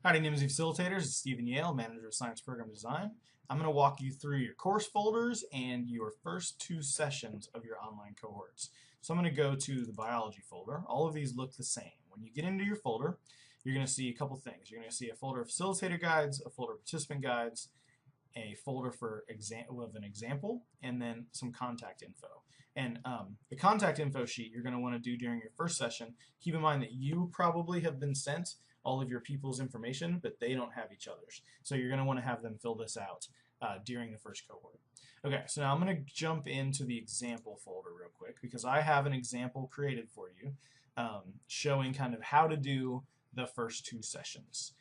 Howdy, Nimsy Facilitators. It's Stephen Yale, Manager of Science Program Design. I'm going to walk you through your course folders and your first two sessions of your online cohorts. So I'm going to go to the biology folder. All of these look the same. When you get into your folder, you're going to see a couple things. You're going to see a folder of facilitator guides, a folder of participant guides, a folder for an example, and then some contact info. And the contact info sheet you're going to want to do during your first session. Keep in mind that you probably have been sent all of your people's information, but they don't have each other's. So you're going to want to have them fill this out during the first cohort. Okay, so now I'm going to jump into the example folder real quick because I have an example created for you showing kind of how to do the first two sessions.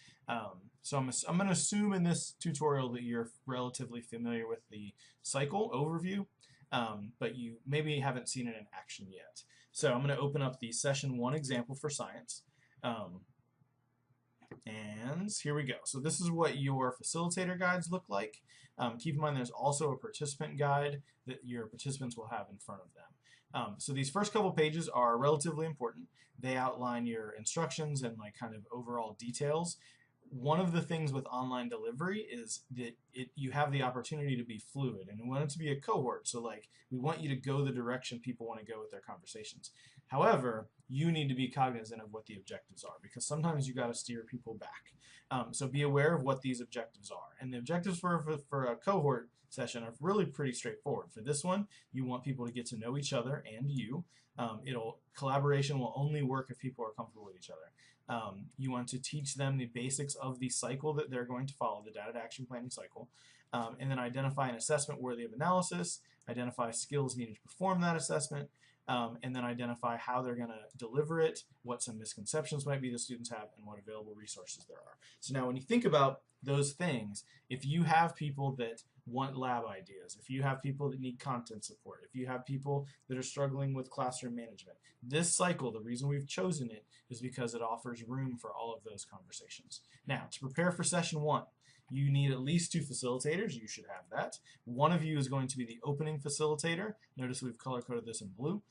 So I'm going to assume in this tutorial that you're relatively familiar with the cycle overview, but you maybe haven't seen it in action yet. So I'm going to open up the session 1 example for science. And here we go. So this is what your facilitator guides look like. Keep in mind there's also a participant guide that your participants will have in front of them. So these first couple pages are relatively important. They outline your instructions and like kind of overall details. One of the things with online delivery is that you have the opportunity to be fluid, and we want it to be a cohort. So like we want you to go the direction people want to go with their conversations. However, you need to be cognizant of what the objectives are because sometimes you got to steer people back. So be aware of what these objectives are. And the objectives for a cohort session are really pretty straightforward. For this one, you want people to get to know each other and you. Collaboration will only work if people are comfortable with each other. You want to teach them the basics of the cycle that they're going to follow, the data to action planning cycle, and then identify an assessment worthy of analysis, identify skills needed to perform that assessment, and then identify how they're going to deliver it, what some misconceptions might be the students have, and what available resources there are. So now when you think about those things, if you have people that want lab ideas, if you have people that need content support, if you have people that are struggling with classroom management, this cycle, the reason we've chosen it is because it offers room for all of those conversations. Now, to prepare for session 1, you need at least 2 facilitators. You should have that. One of you is going to be the opening facilitator. Notice we've color-coded this in blue.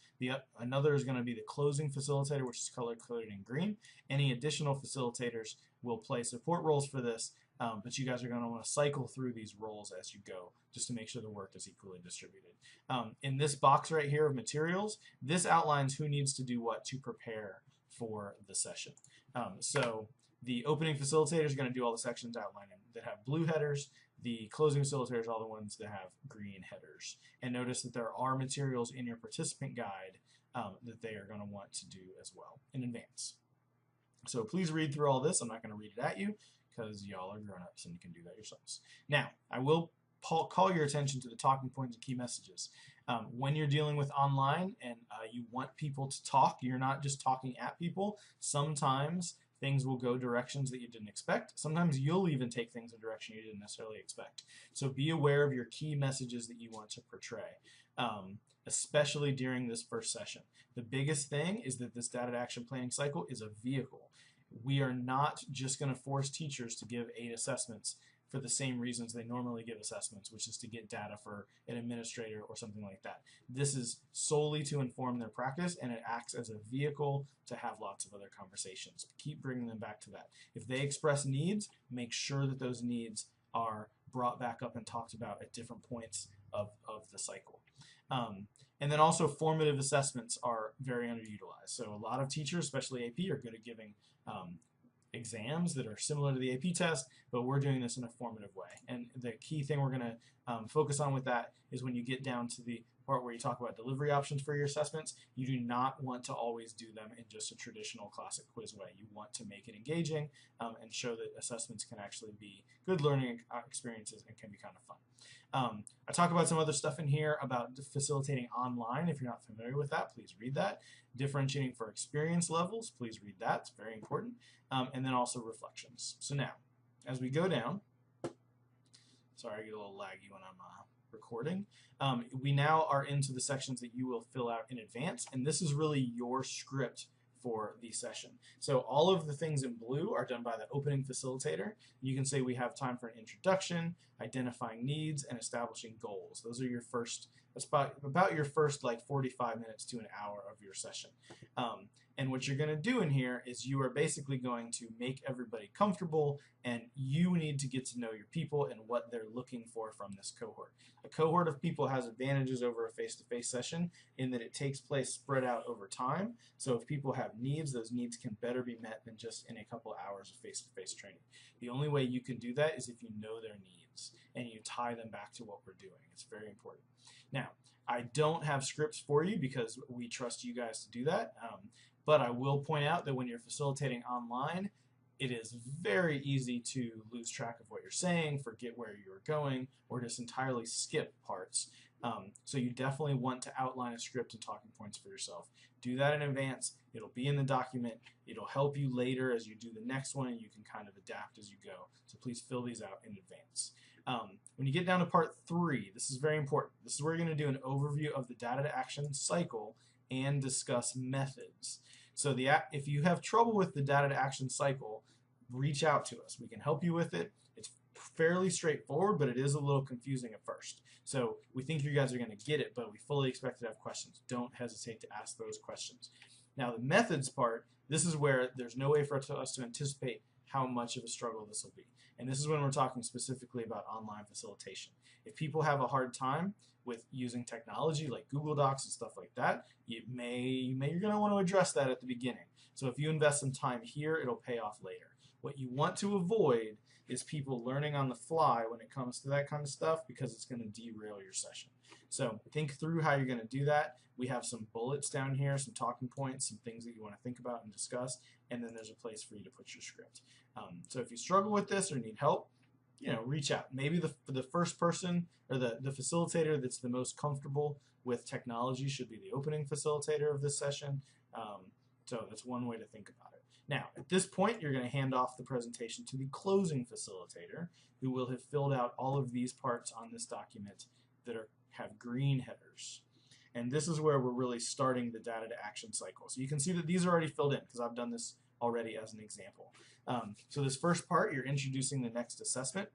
Another is going to be the closing facilitator, which is color-coded in green. Any additional facilitators will play support roles for this, but you guys are going to want to cycle through these roles as you go just to make sure the work is equally distributed. In this box right here of materials, this outlines who needs to do what to prepare for the session. So the opening facilitator is going to do all the sections outlining that have blue headers. The closing facilitators are all the ones that have green headers. And notice that there are materials in your participant guide that they are going to want to do as well in advance. So please read through all this. I'm not going to read it at you because y'all are grown-ups and you can do that yourselves. Now, I will call your attention to the talking points and key messages. When you're dealing with online and you want people to talk, you're not just talking at people. Sometimes things will go directions that you didn't expect. Sometimes you'll even take things in a direction you didn't necessarily expect. So be aware of your key messages that you want to portray, especially during this first session. The biggest thing is that this data to action planning cycle is a vehicle. We are not just going to force teachers to give 8 assessments for the same reasons they normally give assessments, which is to get data for an administrator or something like that. This is solely to inform their practice, and it acts as a vehicle to have lots of other conversations. Keep bringing them back to that. If they express needs, make sure that those needs are brought back up and talked about at different points of the cycle. And then also formative assessments are very underutilized. So a lot of teachers, especially AP, are good at giving exams that are similar to the AP test, but we're doing this in a formative way. And the key thing we're going to focus on with that is when you get down to the part where you talk about delivery options for your assessments, you do not want to always do them in just a traditional classic quiz way. You want to make it engaging and show that assessments can actually be good learning experiences and can be kind of fun. I talk about some other stuff in here about facilitating online. If you're not familiar with that, please read that. Differentiating for experience levels, please read that. It's very important. And then also reflections. So now, as we go down, sorry, I get a little laggy when I'm recording. We now are into the sections that you will fill out in advance, and this is really your script for the session. So all of the things in blue are done by the opening facilitator. You can say we have time for an introduction, identifying needs, and establishing goals. Those are your first That's about your first like 45 minutes to an hour of your session. And what you're going to do in here is you are basically going to make everybody comfortable, and you need to get to know your people and what they're looking for from this cohort. A cohort of people has advantages over a face-to-face session in that it takes place spread out over time. So if people have needs, those needs can better be met than just in a couple hours of face-to-face training. The only way you can do that is if you know their needs and you tie them back to what we're doing. It's very important. Now, I don't have scripts for you because we trust you guys to do that. But I will point out that when you're facilitating online, it is very easy to lose track of what you're saying, forget where you're going, or just entirely skip parts. So you definitely want to outline a script and talking points for yourself. Do that in advance. It'll be in the document. It'll help you later as you do the next one, and you can kind of adapt as you go. So please fill these out in advance. When you get down to part 3, this is very important. This is where you're going to do an overview of the data to action cycle and discuss methods. So if you have trouble with the data to action cycle, reach out to us. We can help you with it. It's fairly straightforward, but it is a little confusing at first. So we think you guys are going to get it, but we fully expect to have questions. Don't hesitate to ask those questions. Now the methods part, this is where there's no way for us to anticipate how much of a struggle this will be. And this is when we're talking specifically about online facilitation. If people have a hard time with using technology like Google Docs and stuff like that, you're going to want to address that at the beginning. So if you invest some time here, it'll pay off later. What you want to avoid is people learning on the fly when it comes to that kind of stuff, because it's going to derail your session. So think through how you're going to do that. We have some bullets down here, some talking points, some things that you want to think about and discuss, and then there's a place for you to put your script. So if you struggle with this or need help, reach out. Maybe the first person or the facilitator that's the most comfortable with technology should be the opening facilitator of this session. So that's one way to think about it. Now, at this point, you're going to hand off the presentation to the closing facilitator, who will have filled out all of these parts on this document that have green headers. And this is where we're really starting the data to action cycle. So you can see that these are already filled in because I've done this already as an example. So this first part, you're introducing the next assessment.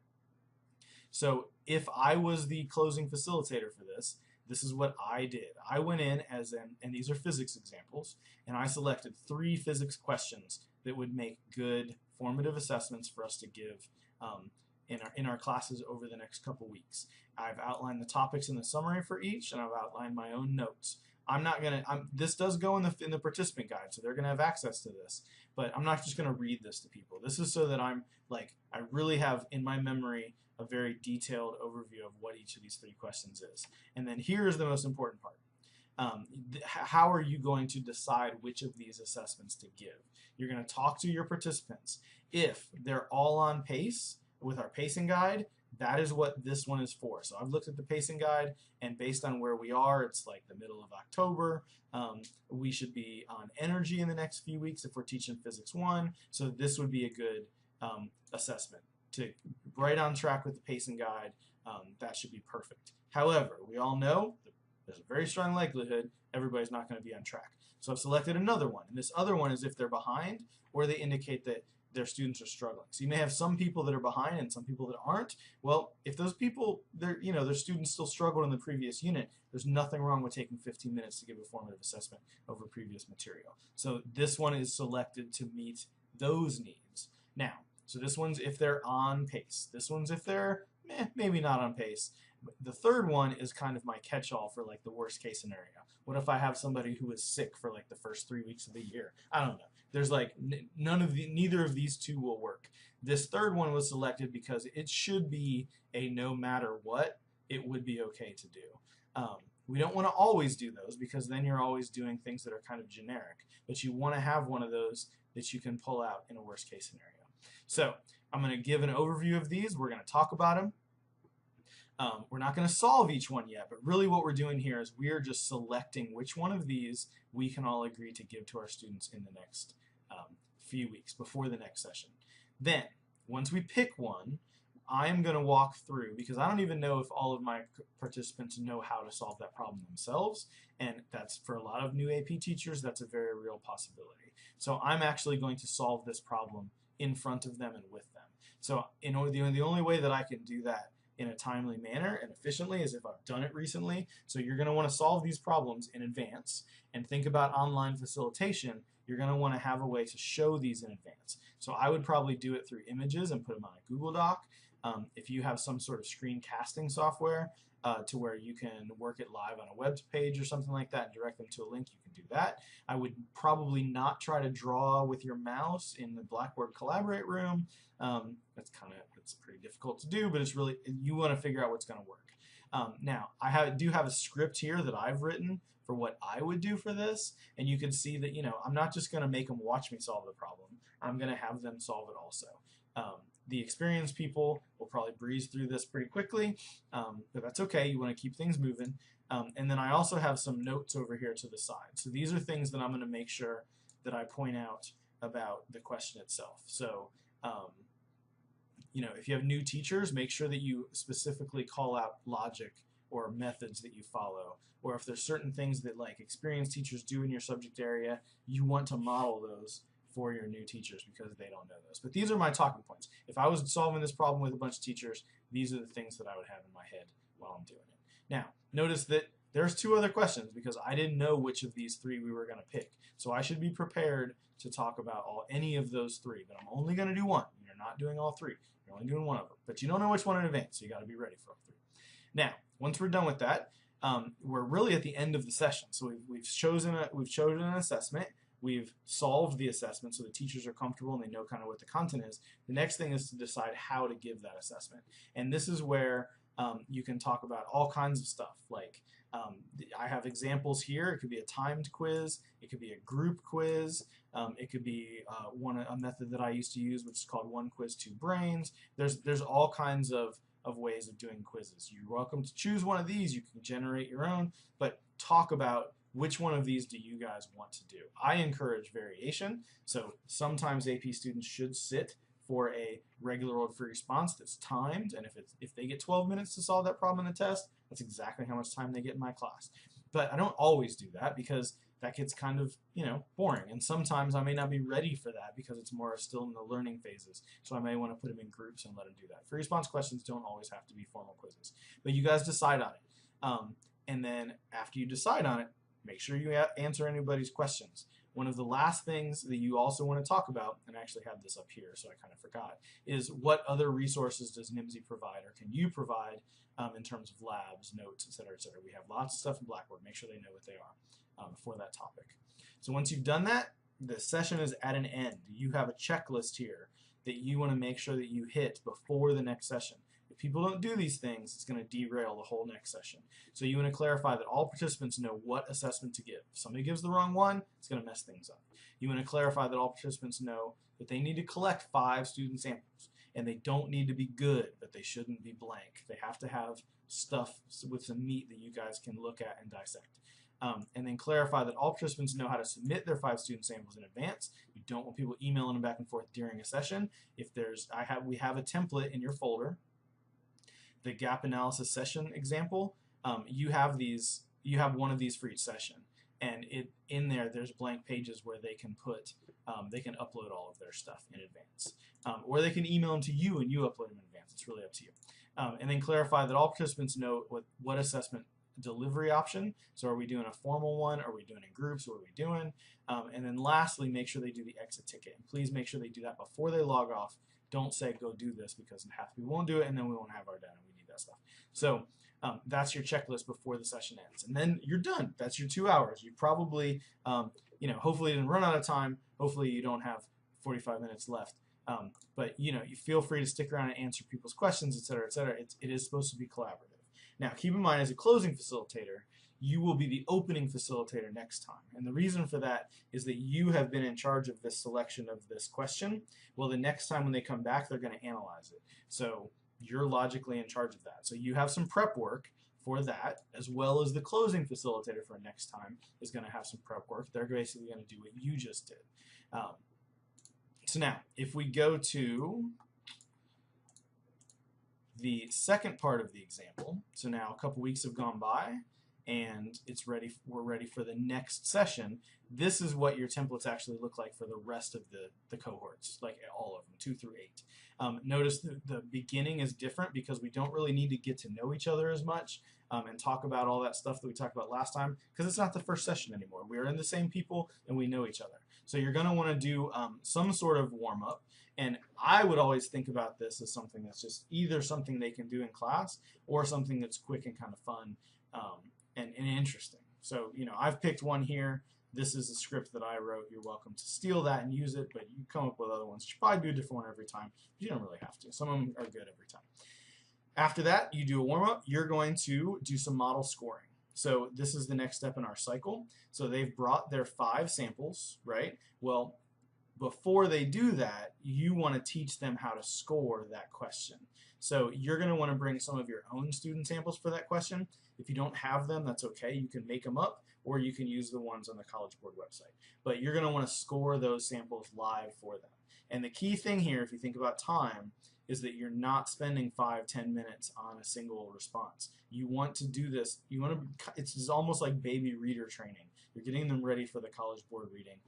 So if I was the closing facilitator for this, this is what I did. I went in and these are physics examples, and I selected 3 physics questions that would make good formative assessments for us to give in our classes over the next couple weeks. I've outlined the topics in the summary for each, and I've outlined my own notes. This does go in the participant guide, so they're gonna have access to this, but I'm not just gonna read this to people. This is so that I really have in my memory a very detailed overview of what each of these 3 questions is. And then here is the most important part. How are you going to decide which of these assessments to give? You're going to talk to your participants. If they're all on pace with our pacing guide, that is what this one is for. So I've looked at the pacing guide, and based on where we are, it's like the middle of October. We should be on energy in the next few weeks if we're teaching Physics 1. So this would be a good assessment. To right on track with the pacing guide, that should be perfect. However, we all know that there's a very strong likelihood everybody's not going to be on track. So I've selected another one, and this other one is if they're behind or they indicate that their students are struggling. So you may have some people that are behind and some people that aren't. Well, if those people, their students still struggled in the previous unit, there's nothing wrong with taking 15 minutes to give a formative assessment over previous material. So this one is selected to meet those needs. Now, so this one's if they're on pace. This one's if they're maybe not on pace. The third one is kind of my catch-all for like the worst case scenario. What if I have somebody who is sick for like the first 3 weeks of the year? I don't know. There's like neither of these 2 will work. This third one was selected because it should be a no matter what, it would be okay to do. We don't want to always do those because then you're always doing things that are kind of generic. But you want to have one of those that you can pull out in a worst case scenario. So I'm going to give an overview of these. We're going to talk about them. We're not going to solve each one yet, but really what we're doing here is we're just selecting which one of these we can all agree to give to our students in the next few weeks before the next session. Then, once we pick one, I'm going to walk through, because I don't even know if all of my participants know how to solve that problem themselves, and that's for a lot of new AP teachers, that's a very real possibility. So I'm actually going to solve this problem in front of them and with them. So the only way that I can do that in a timely manner and efficiently as if I've done it recently. So you're going to want to solve these problems in advance and think about online facilitation. You're going to want to have a way to show these in advance. So I would probably do it through images and put them on a Google Doc. If you have some sort of screen casting software to where you can work it live on a web page or something like that and direct them to a link, you can do that. I would probably not try to draw with your mouse in the Blackboard Collaborate room. It's pretty difficult to do, but it's really, you want to figure out what's going to work. Now, I do have a script here that I've written for what I would do for this, and you can see that, I'm not just going to make them watch me solve the problem. I'm going to have them solve it also. The experienced people will probably breeze through this pretty quickly, but that's okay. You want to keep things moving. And then I also have some notes over here to the side. So these are things that I'm going to make sure that I point out about the question itself. So, if you have new teachers, make sure that you specifically call out logic or methods that you follow. Or if there's certain things that like experienced teachers do in your subject area, you want to model those for your new teachers because they don't know those. But these are my talking points. If I was solving this problem with a bunch of teachers, these are the things that I would have in my head while I'm doing it. Now, notice that there's two other questions because I didn't know which of these three we were going to pick. So I should be prepared to talk about any of those three, but I'm only going to do one. You're not doing all three. You're only doing one of them. But you don't know which one in advance, so you got to be ready for all three. Now, once we're done with that, we're really at the end of the session. So we've chosen an assessment. We've solved the assessment so the teachers are comfortable and they know kind of what the content is. The next thing is to decide how to give that assessment. And this is where you can talk about all kinds of stuff. Like I have examples here. It could be a timed quiz. It could be a group quiz. It could be a method that I used to use, which is called 1 quiz, 2 brains. There's all kinds of ways of doing quizzes. You're welcome to choose one of these. You can generate your own, but talk about which one of these do you guys want to do. I encourage variation, so sometimes AP students should sit for a regular old free response that's timed, and if they get 12 minutes to solve that problem in the test, that's exactly how much time they get in my class. But I don't always do that because that gets kind of, boring, and sometimes I may not be ready for that because it's more still in the learning phases, so I may want to put them in groups and let them do that. Free response questions don't always have to be formal quizzes, but you guys decide on it. And then after you decide on it, make sure you answer anybody's questions. One of the last things that you also want to talk about, and I actually have this up here so I kind of forgot, is what other resources does NIMSY provide or can you provide in terms of labs, notes, etc., etc. We have lots of stuff in Blackboard. Make sure they know what they are for that topic. So once you've done that, the session is at an end. You have a checklist here that you want to make sure that you hit before the next session. If people don't do these things, it's going to derail the whole next session. So you want to clarify that all participants know what assessment to give. If somebody gives the wrong one, it's going to mess things up. You want to clarify that all participants know that they need to collect 5 student samples. And they don't need to be good, but they shouldn't be blank. They have to have stuff with some meat that you guys can look at and dissect. And then clarify that all participants know how to submit their 5 student samples in advance. You don't want people emailing them back and forth during a session. If we have a template in your folder. The gap analysis session example, you have one of these for each session, and in there there's blank pages where they can upload all of their stuff in advance, or they can email them to you and you upload them in advance. It's really up to you. And then clarify that all participants know what assessment delivery option. So are we doing a formal one? Are we doing in groups? What are we doing? And then lastly, make sure they do the exit ticket. And please make sure they do that before they log off. Don't say go do this because half of people won't do it and then we won't have our data. We need that stuff. So that's your checklist before the session ends. And then you're done. That's your 2 hours. You probably, hopefully you didn't run out of time. Hopefully you don't have 45 minutes left. But you feel free to stick around and answer people's questions, et cetera, et cetera. It is supposed to be collaborative. Now keep in mind, as a closing facilitator, you will be the opening facilitator next time. And the reason for that is that you have been in charge of this selection of this question. Well, the next time when they come back, they're going to analyze it. So you're logically in charge of that. So you have some prep work for that, as well as the closing facilitator for next time is going to have some prep work. They're basically going to do what you just did. So now, if we go to the second part of the example, so now a couple weeks have gone by, and we're ready for the next session. This is what your templates actually look like for the rest of the cohorts, like all of them, 2 through Notice the beginning is different because we don't really need to get to know each other as much and talk about all that stuff that we talked about last time, because it's not the first session anymore. We're in the same people and we know each other. So you're going to want to do some sort of warm-up. And I would always think about this as something that's just either something they can do in class or something that's quick and kind of fun and interesting. So, you know, I've picked one here. This is a script that I wrote. You're welcome to steal that and use it, but you come up with other ones. You should probably do a different one every time. You don't really have to. Some of them are good every time. After that, you do a warm-up. You're going to do some model scoring. So this is the next step in our cycle. So they've brought their 5 samples, right? Well, before they do that, you want to teach them how to score that question. So you're going to want to bring some of your own student samples for that question. If you don't have them, that's okay. You can make them up, or you can use the ones on the College Board website. But you're going to want to score those samples live for them. And the key thing here, if you think about time, is that you're not spending 5-10 minutes on a single response. You want to do this. It's almost like baby reader training. You're getting them ready for the College Board reading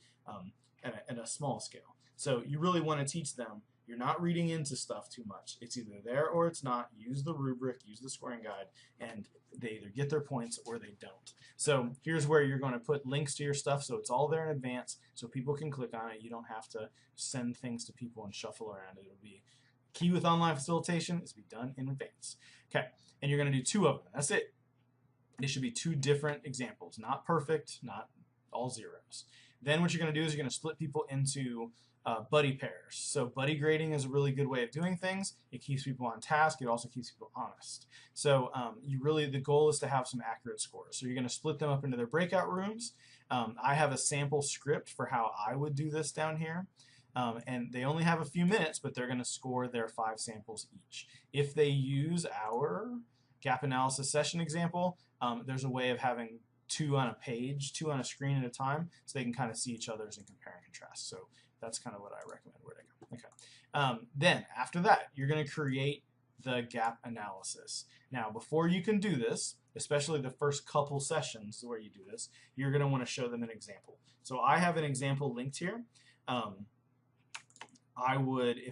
at a small scale. So you really want to teach them. You're not reading into stuff too much. It's either there or it's not. Use the rubric, use the scoring guide, and they either get their points or they don't. So here's where you're going to put links to your stuff so it's all there in advance so people can click on it. You don't have to send things to people and shuffle around. It'll be key with online facilitation is to be done in advance. Okay, and you're going to do 2 of them. That's it. They should be 2 different examples. Not perfect, not all zeros. Then what you're going to do is you're going to split people into buddy pairs. So buddy grading is a really good way of doing things. It keeps people on task. It also keeps people honest. So the goal is to have some accurate scores. So you're going to split them up into their breakout rooms. I have a sample script for how I would do this down here. And they only have a few minutes, but they're going to score their 5 samples each. If they use our gap analysis session example, there's a way of having 2 on a page, 2 on a screen at a time, so they can kind of see each other's and compare and contrast. So that's kind of what I recommend where to go. Okay. Then after that, you're going to create the gap analysis. Now, before you can do this, especially the first couple sessions where you do this, you're going to want to show them an example. So I have an example linked here. If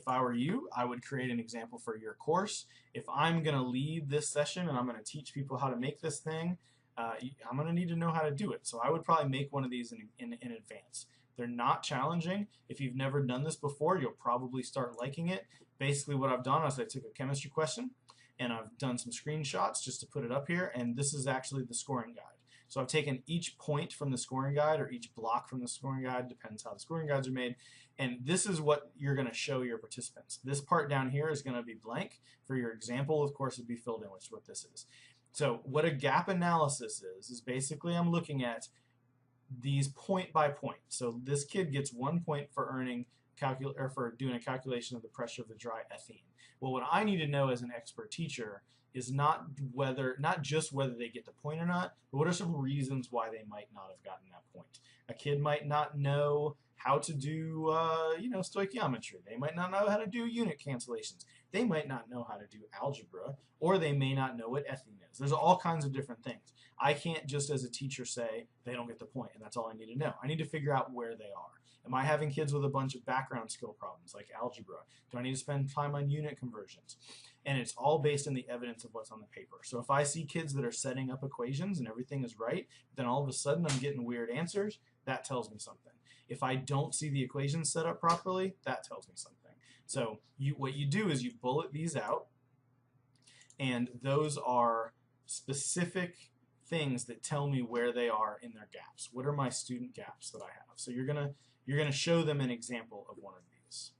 I were you, I would create an example for your course. If I'm going to lead this session and I'm going to teach people how to make this thing, I'm going to need to know how to do it. So I would probably make one of these in advance. They're not challenging. If you've never done this before, you'll probably start liking it. Basically what I've done is I took a chemistry question and I've done some screenshots just to put it up here, and this is actually the scoring guide. So I've taken each point from the scoring guide or each block from the scoring guide, depends how the scoring guides are made, and this is what you're going to show your participants. This part down here is going to be blank. For your example, of course, it'd be filled in, which is what this is. So what a gap analysis is basically I'm looking at these point by point. So this kid gets 1 point for for doing a calculation of the pressure of the dry ethene. Well, what I need to know as an expert teacher is not just whether they get the point or not, but what are some reasons why they might not have gotten that point. A kid might not know how to do stoichiometry. They might not know how to do unit cancellations. They might not know how to do algebra, or they may not know what ethene is. There's all kinds of different things. I can't just as a teacher say they don't get the point and that's all I need to know. I need to figure out where they are. Am I having kids with a bunch of background skill problems like algebra? Do I need to spend time on unit conversions? And it's all based on the evidence of what's on the paper. So if I see kids that are setting up equations and everything is right, then all of a sudden I'm getting weird answers, that tells me something. If I don't see the equations set up properly, that tells me something. So what you do is you bullet these out, and those are specific things that tell me where they are in their gaps. What are my student gaps that I have? So you're gonna show them an example of one of these.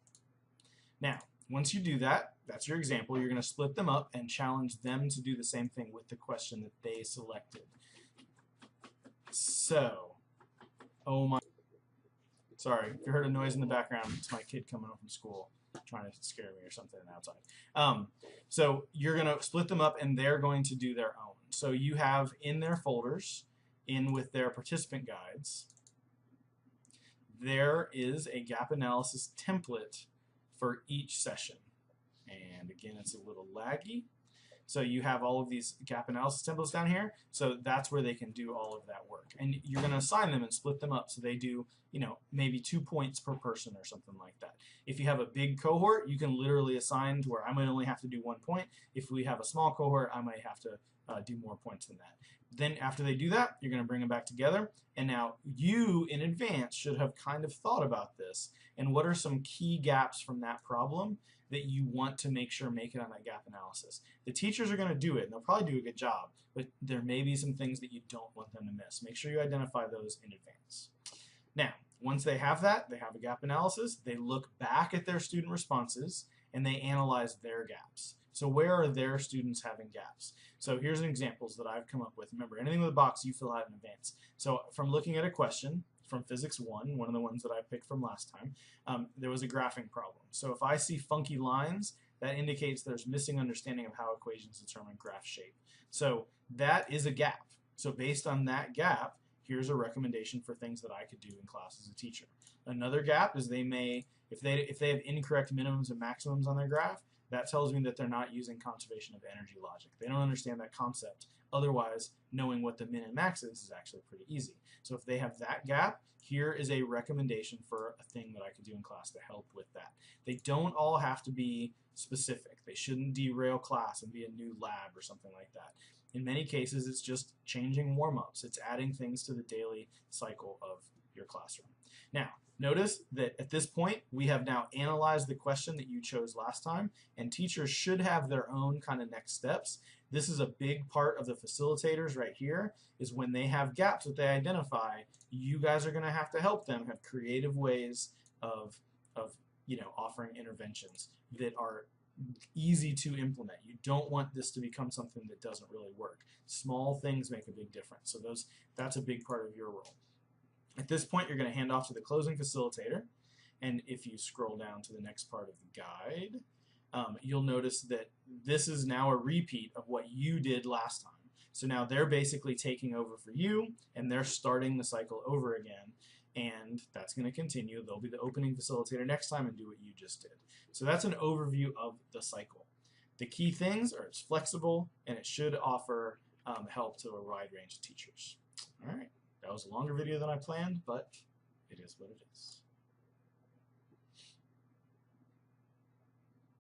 Now, once you do that, that's your example. You're going to split them up and challenge them to do the same thing with the question that they selected. So, sorry, if you heard a noise in the background, it's my kid coming home from school trying to scare me or something outside. So you're going to split them up and they're going to do their own. So you have in their folders, with their participant guides, there is a gap analysis template for each session. And again, it's a little laggy. So you have all of these gap analysis templates down here. So that's where they can do all of that work. And you're going to assign them and split them up so they do, you know, maybe 2 points per person or something like that. If you have a big cohort, you can literally assign to where I might only have to do 1 point. If we have a small cohort, I might have to do more points than that. Then after they do that, you're going to bring them back together. And now you, in advance, should have kind of thought about this. And what are some key gaps from that problem that you want to make sure make it on that gap analysis? The teachers are going to do it, and they'll probably do a good job. But there may be some things that you don't want them to miss. Make sure you identify those in advance. Now, once they have that, they have a gap analysis, they look back at their student responses, and they analyze their gaps. So where are their students having gaps? So here's an examples that I've come up with. Remember, anything with a box you fill out in advance. So from looking at a question from Physics 1, one of the ones that I picked from last time, there was a graphing problem. So if I see funky lines, that indicates there's missing understanding of how equations determine graph shape. So that is a gap. So based on that gap, here's a recommendation for things that I could do in class as a teacher. Another gap is they may, if they have incorrect minimums and maximums on their graph, that tells me that they're not using conservation of energy logic. They don't understand that concept. Otherwise, knowing what the min and max is actually pretty easy. So if they have that gap, here is a recommendation for a thing that I could do in class to help with that. They don't all have to be specific. They shouldn't derail class and be a new lab or something like that. In many cases, it's just changing warm-ups. It's adding things to the daily cycle of your classroom. Now, notice that at this point, we have now analyzed the question that you chose last time, and teachers should have their own kind of next steps. This is a big part of the facilitators right here, is when they have gaps that they identify, you guys are going to have to help them have creative ways of offering interventions that are easy to implement. You don't want this to become something that doesn't really work. Small things make a big difference. So that's a big part of your role. At this point, you're going to hand off to the closing facilitator, and if you scroll down to the next part of the guide, you'll notice that this is now a repeat of what you did last time. So now they're basically taking over for you, and they're starting the cycle over again, and that's going to continue. They'll be the opening facilitator next time and do what you just did. So that's an overview of the cycle. The key things are it's flexible, and it should offer help to a wide range of teachers. All right. That was a longer video than I planned, but it is what it is.